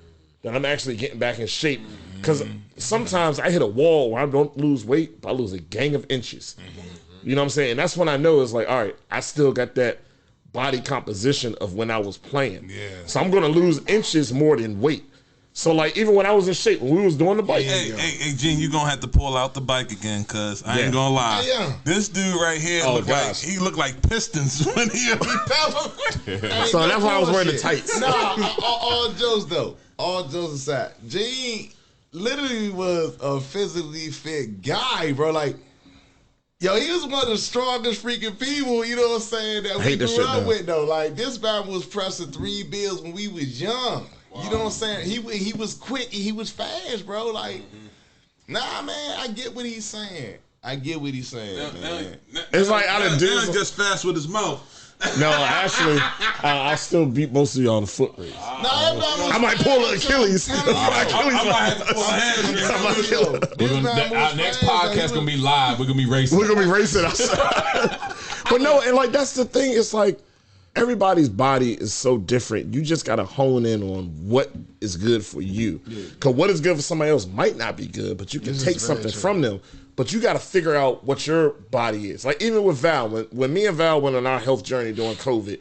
that I'm actually getting back in shape. Because sometimes I hit a wall where I don't lose weight, but I lose a gang of inches. You know what I'm saying? And that's when I know it's like, all right, I still got that body composition of when I was playing. Yeah. So I'm going to lose inches more than weight. So, like, even when I was in shape, when we was doing the bike. Hey, Gene, you're going to have to pull out the bike again, because I ain't going to lie. This dude right here, he looked like Pistons when he fell. So that's why I was wearing the tights. All jokes, though. All jokes aside. Gene literally was a physically fit guy, bro. Like, yo, he was one of the strongest freaking people, you know what I'm saying, that we grew up with, though. Like, this man was pressing 3 bills when we was young. Wow. You know what I'm saying? He was quick and he was fast, bro. Like, nah, man, I get what he's saying. Man. It's like I done did just fast with his mouth. No, actually, I still beat most of y'all on the foot race. I might pull an Achilles. I might have to pull a hamstring. Our next podcast gonna be live. We're gonna be racing. We're gonna be racing outside. But no, and like that's the thing. It's like everybody's body is so different. You just gotta hone in on what is good for you. Because what is good for somebody else might not be good, but you can take something from them. But you got to figure out what your body is. Like even with Val, when me and Val went on our health journey during COVID,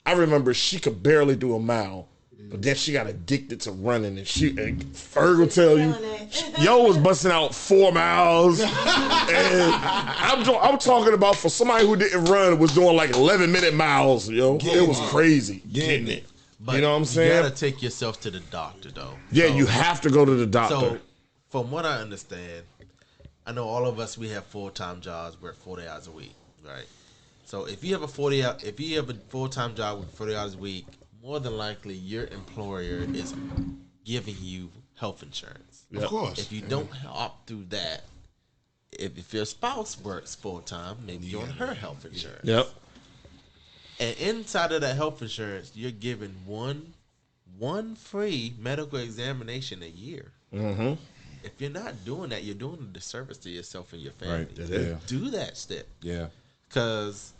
I remember she could barely do a mile, but then she got addicted to running. And Ferg will tell you, yo was busting out 4 miles. And I'm talking about for somebody who didn't run, was doing like 11-minute miles, yo. It was crazy. Getting it. But you know what I'm saying? You got to take yourself to the doctor, though. Yeah, you have to go to the doctor. So from what I understand, I know all of us, we have full-time jobs, work 40 hours a week, right? So if you have a full-time job with 40 hours a week, more than likely your employer is giving you health insurance. Of course. If you don't opt through that, if your spouse works full-time, maybe you're on her health insurance. Yep. And inside of that health insurance, you're given one free medical examination a year. Mm-hmm. If you're not doing that, you're doing a disservice to yourself and your family. Right. Do that step. Yeah. Because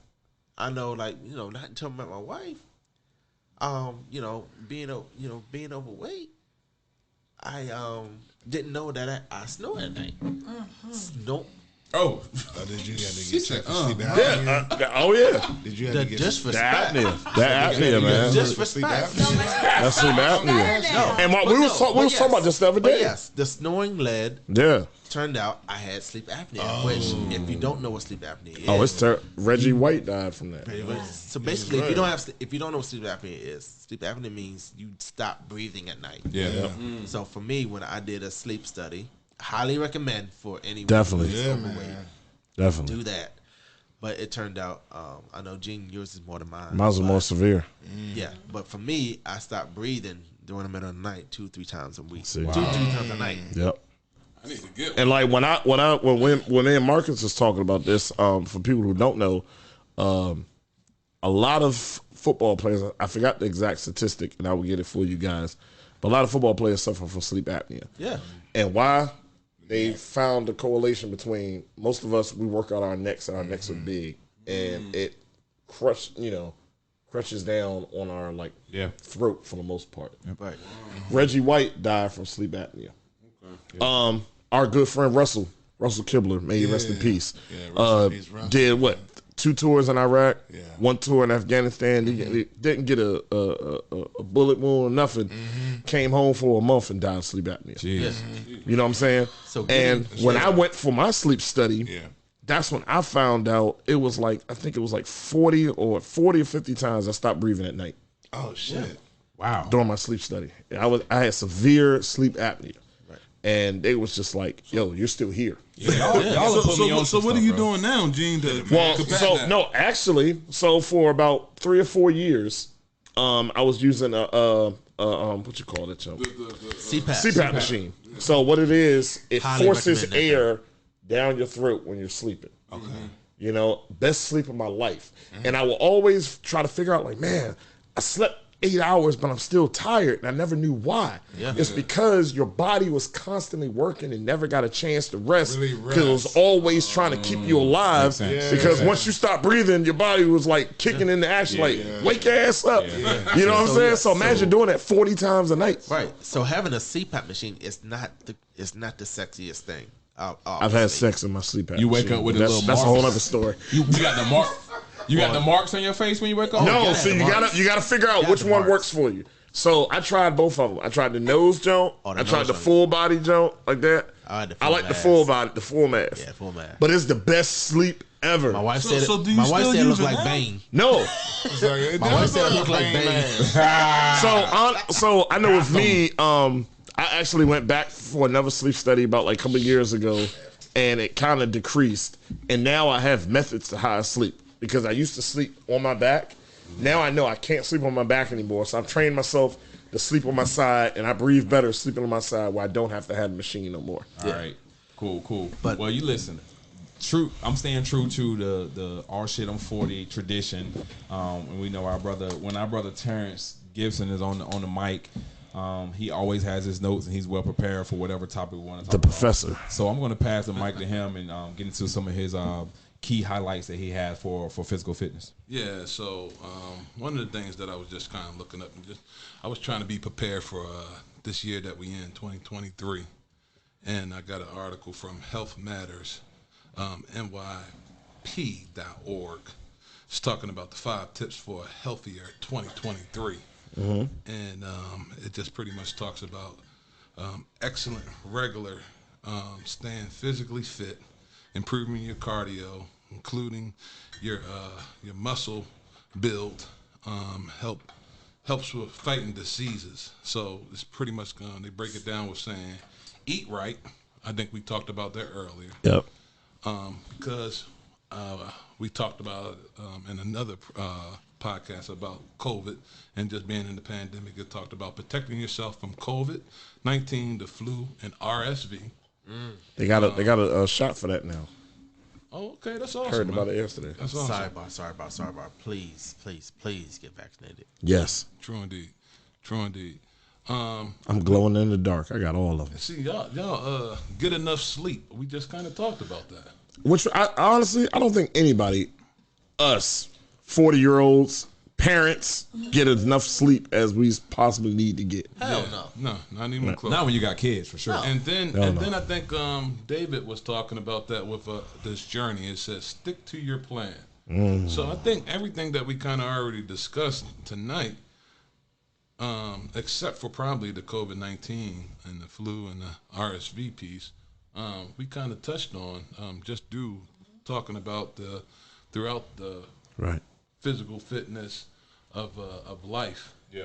I know, like, you know, not until I met my wife, being overweight, I didn't know that I snore at night. Snore. Oh, did you have to get checked for sleep apnea? Oh yeah. Did you have to get disrespect? That apnea, man. Disrespect. That's sleep apnea. No. And we was talking about this the other day. Yes, the snoring led. Yeah. Turned out I had sleep apnea, which if you don't know what sleep apnea is, it's Reggie White died from that. So basically, if you don't know what sleep apnea is, sleep apnea means you stop breathing at night. Yeah. So for me, when I did a sleep study, highly recommend for anyone definitely who is overweight. Definitely Do that. But it turned out, I know, Gene, yours is more than mine. Mine was more severe. Yeah, but for me, I stopped breathing during the middle of the night 2-3 times a week. 2-3 times a night. Yep. I need to get one. And like when me and Marques was talking about this, for people who don't know, a lot of football players, I forgot the exact statistic, and I will get it for you guys, but a lot of football players suffer from sleep apnea. Yeah. And why? They found a correlation between most of us, we work out our necks, and our necks are big, and it crushes down on our throat for the most part. Right. Reggie White died from sleep apnea. Okay. Our good friend Russell Kibler, may he rest in peace. Yeah, did what? 2 tours in Iraq, 1 tour in Afghanistan. He didn't get a bullet wound or nothing. Came home for a month and died of sleep apnea. You know what I'm saying? When I went for my sleep study, that's when I found out it was like, I think it was like 40 or 50 times I stopped breathing at night. Oh shit! Wow. During my sleep study, I had severe sleep apnea. And they was just like, "Yo, you're still here." So what are you doing now, Gene? Actually, for about 3 or 4 years, I was using what you call it, Joe? CPAP machine. So what it is, it Highly forces recommend that air down your throat when you're sleeping. Okay. You know, best sleep of my life. And I will always try to figure out, like, man, I slept 8 hours, but I'm still tired, and I never knew why. Yeah. It's because your body was constantly working and never got a chance to rest because it was always trying to keep you alive. Because once you stop breathing, your body was like kicking into action, like, wake your ass up. You know what I'm saying? So imagine doing that 40 times a night. Right. So having a CPAP machine is not the sexiest thing. I've had sex in my sleep machine. You wake up with a little That's a whole other story. You got the mark. You got the marks on your face when you wake up? No, so you gotta figure out which one works for you. So I tried both of them. I tried the nose joint. I tried the full body joint like that. I like the full body, the full mask. Yeah, full mask. But it's the best sleep ever. My wife said it looks like Bane. No. My wife said it looked like Bane. So I know with me, I actually went back for another sleep study about like a couple of years ago, and it kind of decreased. And now I have methods to how I sleep. Because I used to sleep on my back. Now I know I can't sleep on my back anymore. So I've trained myself to sleep on my side, and I breathe better sleeping on my side where I don't have to have the machine no more. All right. Cool. But well, you listen. True. I'm staying true to the all shit I'm 40 tradition. And we know our brother Terrence Gibson is on the mic. He always has his notes, and he's well prepared for whatever topic we want to talk about. The professor. So I'm going to pass the mic to him and get into some of his key highlights that he has for physical fitness. Yeah, so one of the things that I was just kind of looking up, and I was trying to be prepared for this year that we in, 2023, and I got an article from Health Matters, NYP.org. It's talking about the 5 tips for a healthier 2023. And it just pretty much talks about excellent, regular, staying physically fit, improving your cardio, including your muscle build, helps with fighting diseases. So it's pretty much they break it down with saying, eat right. I think we talked about that earlier. Yep. Because we talked about in another podcast about COVID and just being in the pandemic. It talked about protecting yourself from COVID-19, the flu, and RSV. They got a shot for that now. Oh, okay, that's awesome. Heard about it yesterday. That's awesome. Sidebar. Please get vaccinated. Yes. True indeed. I'm glowing in the dark. I got all of them. See, y'all get enough sleep. We just kind of talked about that. Which I honestly, I don't think anybody, us, 40-year-olds, parents, get enough sleep as we possibly need to get. Hell no. No, not even close. Not when you got kids, for sure. No. And then I think David was talking about that with this journey. It says stick to your plan. So I think everything that we kind of already discussed tonight, except for probably the COVID-19 and the flu and the RSV piece, we kind of touched on talking about throughout the physical fitness of life. Yeah.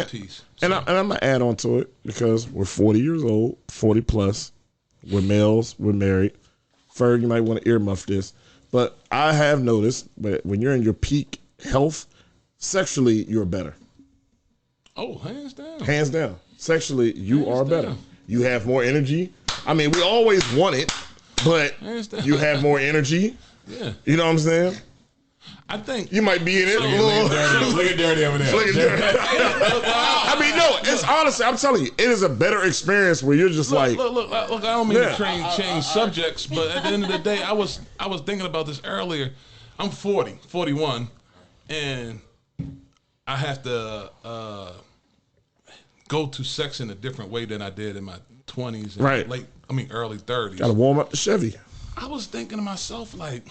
Piece. So, and I'm gonna add on to it because we're 40 years old, 40 plus. We're males. We're married. Ferg, you might want to earmuff this, but I have noticed that when you're in your peak health, sexually you're better. Oh, hands down. Hands down. Sexually, you are better. You have more energy. I mean, we always want it, but you have more energy. Yeah. You know what I'm saying? I think you might be in it. Look at Dirty over there. I mean, no, it's honestly, I'm telling you, it is a better experience where you're just look, I don't mean to change subjects, but at the end of the day, I was thinking about this earlier. I'm 41, and I have to go to sex in a different way than I did in my 20s and early 30s. Got to warm up the Chevy. I was thinking to myself, like,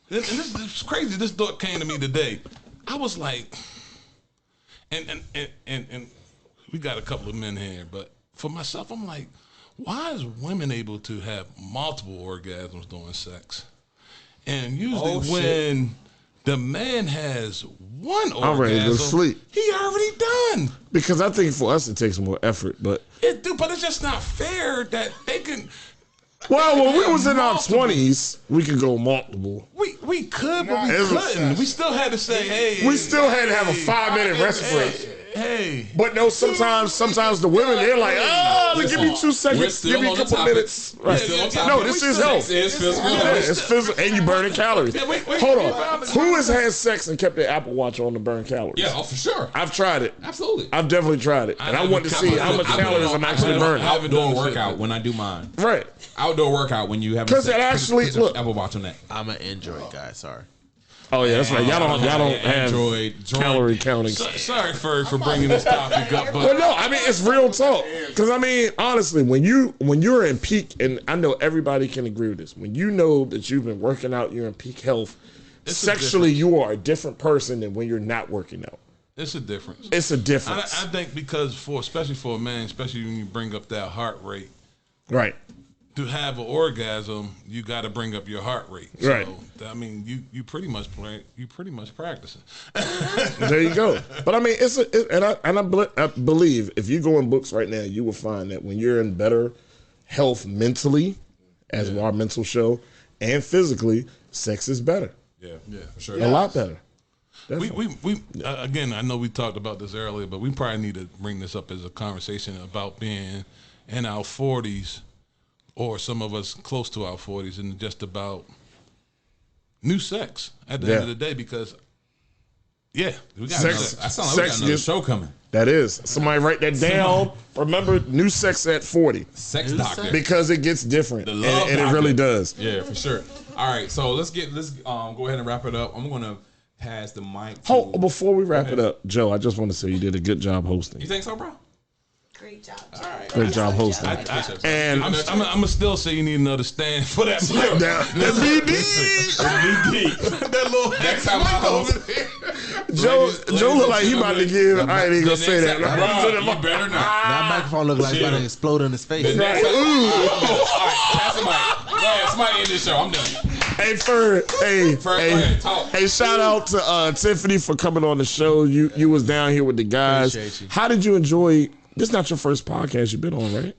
and this is crazy. This thought came to me today. I was like, and we got a couple of men here, but for myself, I'm like, why is women able to have multiple orgasms during sex? And usually when the man has one orgasm, I'm ready to sleep. He already done. Because I think for us it takes more effort, but it's just not fair that they can. Well, when we was in our 20s, we could go multiple. We could, but we couldn't. We still had to say, hey. We still had to have a 5-minute rest break. Hey. But no, sometimes the women, they're like, give me 2 seconds, give me a couple minutes. Right. No, this is health. It's physical. It's physical, and you burning calories. Hold on. Who has had sex and kept their Apple Watch on to burn calories? Yeah, for sure. I've tried it. Absolutely. I've definitely tried it. And I want to see how much calories I'm actually burning. Outdoor workout when I do mine. Right. Outdoor workout when you have because it actually look. Apple Watch on that. I'm an Android guy. Sorry. Oh yeah, that's right. Y'all don't have calorie counting. Sorry, Ferg, for bringing this topic up. But no, I mean it's real talk. Because I mean, honestly, when you're in peak, and I know everybody can agree with this. When you know that you've been working out, you're in peak health. Sexually, you are a different person than when you're not working out. It's a difference. It's a difference. I think because especially for a man, especially when you bring up that heart rate, right? To have an orgasm, you got to bring up your heart rate. So, right. I mean, you pretty much practicing. There you go. But I mean, I believe if you go in books right now, you will find that when you're in better health mentally, as our mental show, and physically, sex is better. Yeah, for sure. A lot better. We again, I know we talked about this earlier, but we probably need to bring this up as a conversation about being in our 40s. Or some of us close to our 40s, and just about new sex at the end of the day, because we got sex. That sounds like we got another show coming. That is. Somebody write that down. Remember, new sex at 40. Sex doctor. Because it gets different, and it really does. Yeah, for sure. All right, so let's go ahead and wrap it up. I'm gonna pass the mic. Before we wrap it up, Joe, I just want to say you did a good job hosting. You think so, bro? Great job. All right. Great job hosting. And I'm gonna still say you need another stand for that. That Next time I host, Joe look like he about to give. I ain't even gonna say that. You better not. That microphone look like it's about to explode in his face. All right, pass the mic. Go ahead, somebody end this show. I'm done. Hey, Ferg, hey, shout out to Tiffany for coming on the show. You was down here with the guys. Appreciate you. How did you enjoy? This is not your first podcast you've been on, right?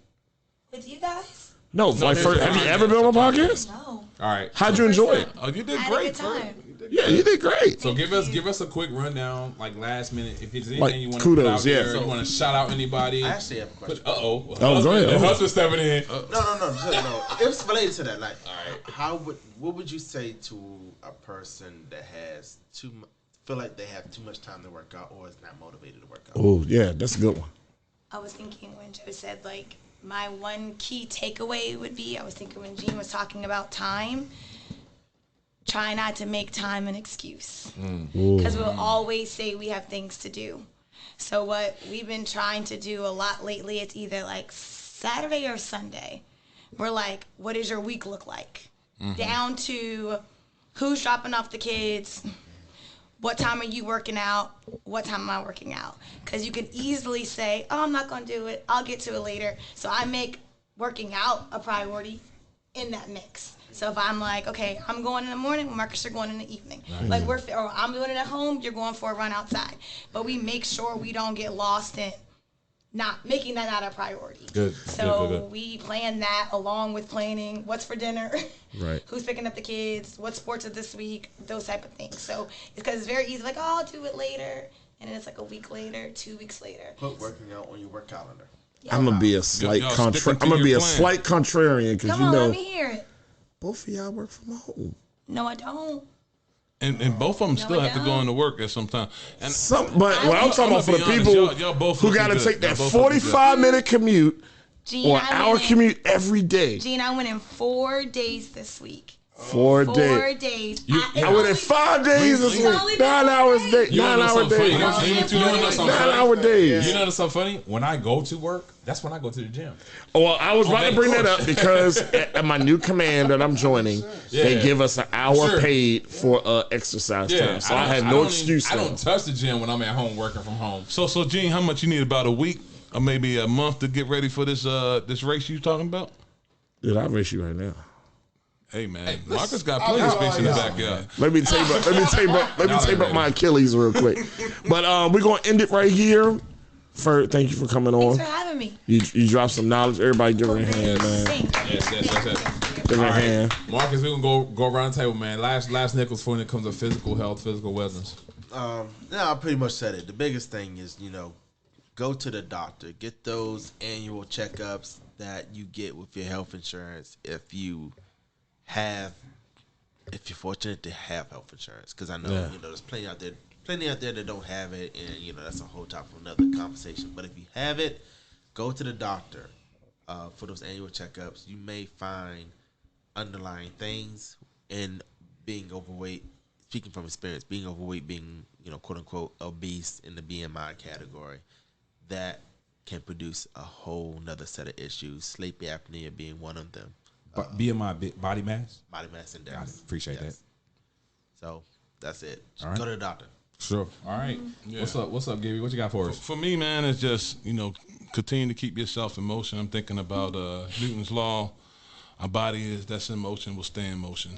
With you guys? No, have you ever been on a podcast? No. All right. How'd you enjoy it? Oh, you did I had great, a good time. Yeah, you did great. So give us a quick rundown, like last minute. If there's anything Like, you want to kudos, put out there, yeah. you want to shout out anybody. I actually have a question. Oh, go ahead. The husband stepping in. No. It's related to that. Like, all right, what would you say to a person that has feel like they have too much time to work out or is not motivated to work out? Oh, yeah, that's a good one. I was thinking when Joe said, like, my one key takeaway would be, I was thinking when Gene was talking about time, try not to make time an excuse. Because we'll always say we have things to do. So what we've been trying to do a lot lately, it's either like Saturday or Sunday. We're like, what does your week look like? Down to who's dropping off the kids, what time are you working out? What time am I working out? Because you can easily say, oh, I'm not going to do it. I'll get to it later. So I make working out a priority in that mix. So if I'm like, okay, I'm going in the morning, Marques are going in the evening. Like or I'm doing it at home, you're going for a run outside. But we make sure we don't get lost in not making that not a priority. So we plan that along with planning what's for dinner, right? Who's picking up the kids, what sports are this week, those type of things. So it's because it's very easy, like, oh, I'll do it later, and then it's like a week later, 2 weeks later. Put working out on your work calendar. I'm gonna be a slight contrarian because Come on, let me hear it. Both of y'all work from home. No, I don't. And both of them still have to go into work at some time. And but what I'm talking about for the people who got to take that 45-minute commute or an hour commute every day. Gene, I went in 4 days this week. 4 days. 4 days. I went in 5 days this week. 9 hours a day. 9 hour days. 9 hour days. You know what's so funny? When I go to work, that's when I go to the gym. Well, I was about to bring that up because at my new command that I'm joining, they give us an hour paid for exercise time. So I had no excuse. I don't touch the gym when I'm at home working from home. So Gene, how much you need? About a week or maybe a month to get ready for this race you talking about? Dude, I'll race you right now. Hey man, Marques got plenty of space in the backyard. Let me tape up my Achilles real quick. But we're gonna end it right here. Ferg, thank you for coming on. Thanks for having me. You dropped some knowledge. Everybody give her a hand, man. Thanks. Yes. Give me a hand. Marques, we're gonna go around the table, man. Last nickels for when it comes to physical health, physical wellness. I pretty much said it. The biggest thing is, go to the doctor. Get those annual checkups that you get with your health insurance if you're fortunate to have health insurance. Because I know, there's plenty out there that don't have it, and, that's a whole topic for another conversation. But if you have it, go to the doctor for those annual checkups. You may find underlying things in being overweight. Speaking from experience, being overweight, being, quote unquote, obese in the BMI category, that can produce a whole nother set of issues. Sleep apnea being one of them. BMI, body mass? Body mass index. I appreciate that. So that's it. All right. Go to the doctor. Sure. All right. Yeah. What's up, Gibby? What you got for us? For me, man, it's just, continue to keep yourself in motion. I'm thinking about Newton's law. A body that's in motion will stay in motion.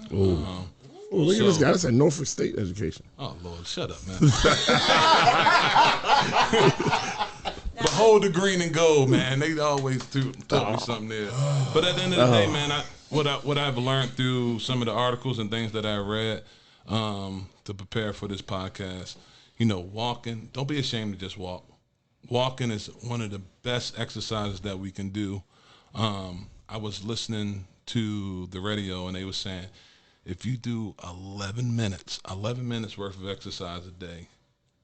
Look at this guy. That's a Norfolk State education. Oh, Lord. Shut up, man. Behold the green and gold, man. They always taught me something there. But at the end of the day, man, what I've learned through some of the articles and things that I read to prepare for this podcast, walking, don't be ashamed to just walk. Walking is one of the best exercises that we can do. I was listening to the radio, and they were saying, if you do 11 minutes worth of exercise a day,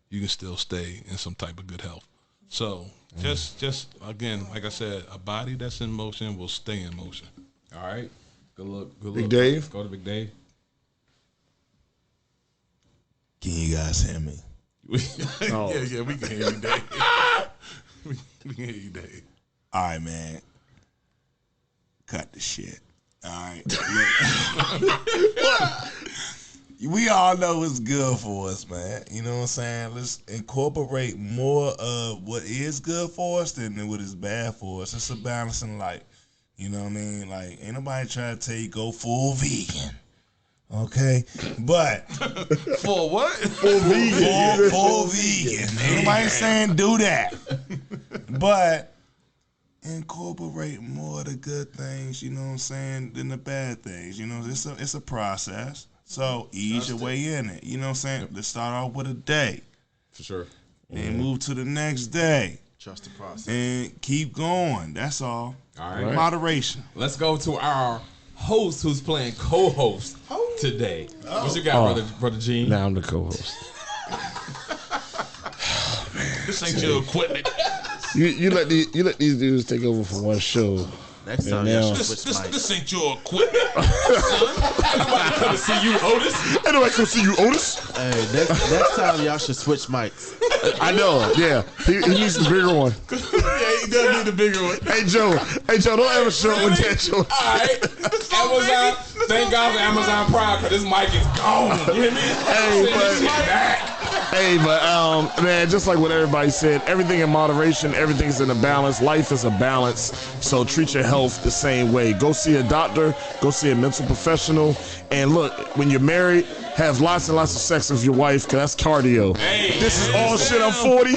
you can still stay in some type of good health. So just again, like I said, a body that's in motion will stay in motion. All right. Good look. Big Dave. Go to Big Dave. Can you guys hear me? Yeah, we can hear you, Dave. we can hear you, Dave. All right, man. Cut the shit. All right. We all know what's good for us, man. You know what I'm saying? Let's incorporate more of what is good for us than what is bad for us. It's a balance in life. You know what I mean? Like, ain't nobody trying to tell you go full vegan. Okay? But For what? full vegan. Full vegan. Ain't nobody saying do that. But incorporate more of the good things, you know what I'm saying, than the bad things. It's a process. So ease your way in it. You know what I'm saying? Let's start off with a day. For sure. Then move to the next day. Trust the process. And keep going. That's all. All right. Moderation. Let's go to our host who's playing co-host today. What you got, brother Gene? Now I'm the co-host. This ain't your equipment. You let these dudes take over for one show. Next Yeah, time, now- y'all should switch mics. This ain't your equipment, son. Nobody come to see you, Otis. Anybody come see you, Otis? Hey, next time, y'all should switch mics. I know. Yeah, he needs the bigger one. Yeah, he does need the bigger one. Hey Joe, don't ever show up with that Joe. All right. Amazon. Thank God for Amazon Prime because this mic is gone. You hear me? Hey, Send this shit back. Man, just like what everybody said, everything in moderation, everything's in a balance. Life is a balance, so treat your health the same way. Go see a doctor, go see a mental professional, and look, when you're married, have lots and lots of sex with your wife, because that's cardio. Hey, This is all shit. I'm 40.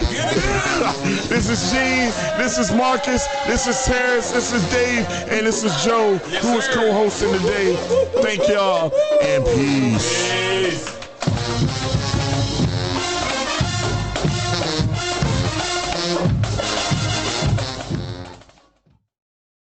This is Gene. This is Marques. This is Terrence. This is Dave. And this is Joe, who is co-hosting today. Thank y'all, and peace. Peace.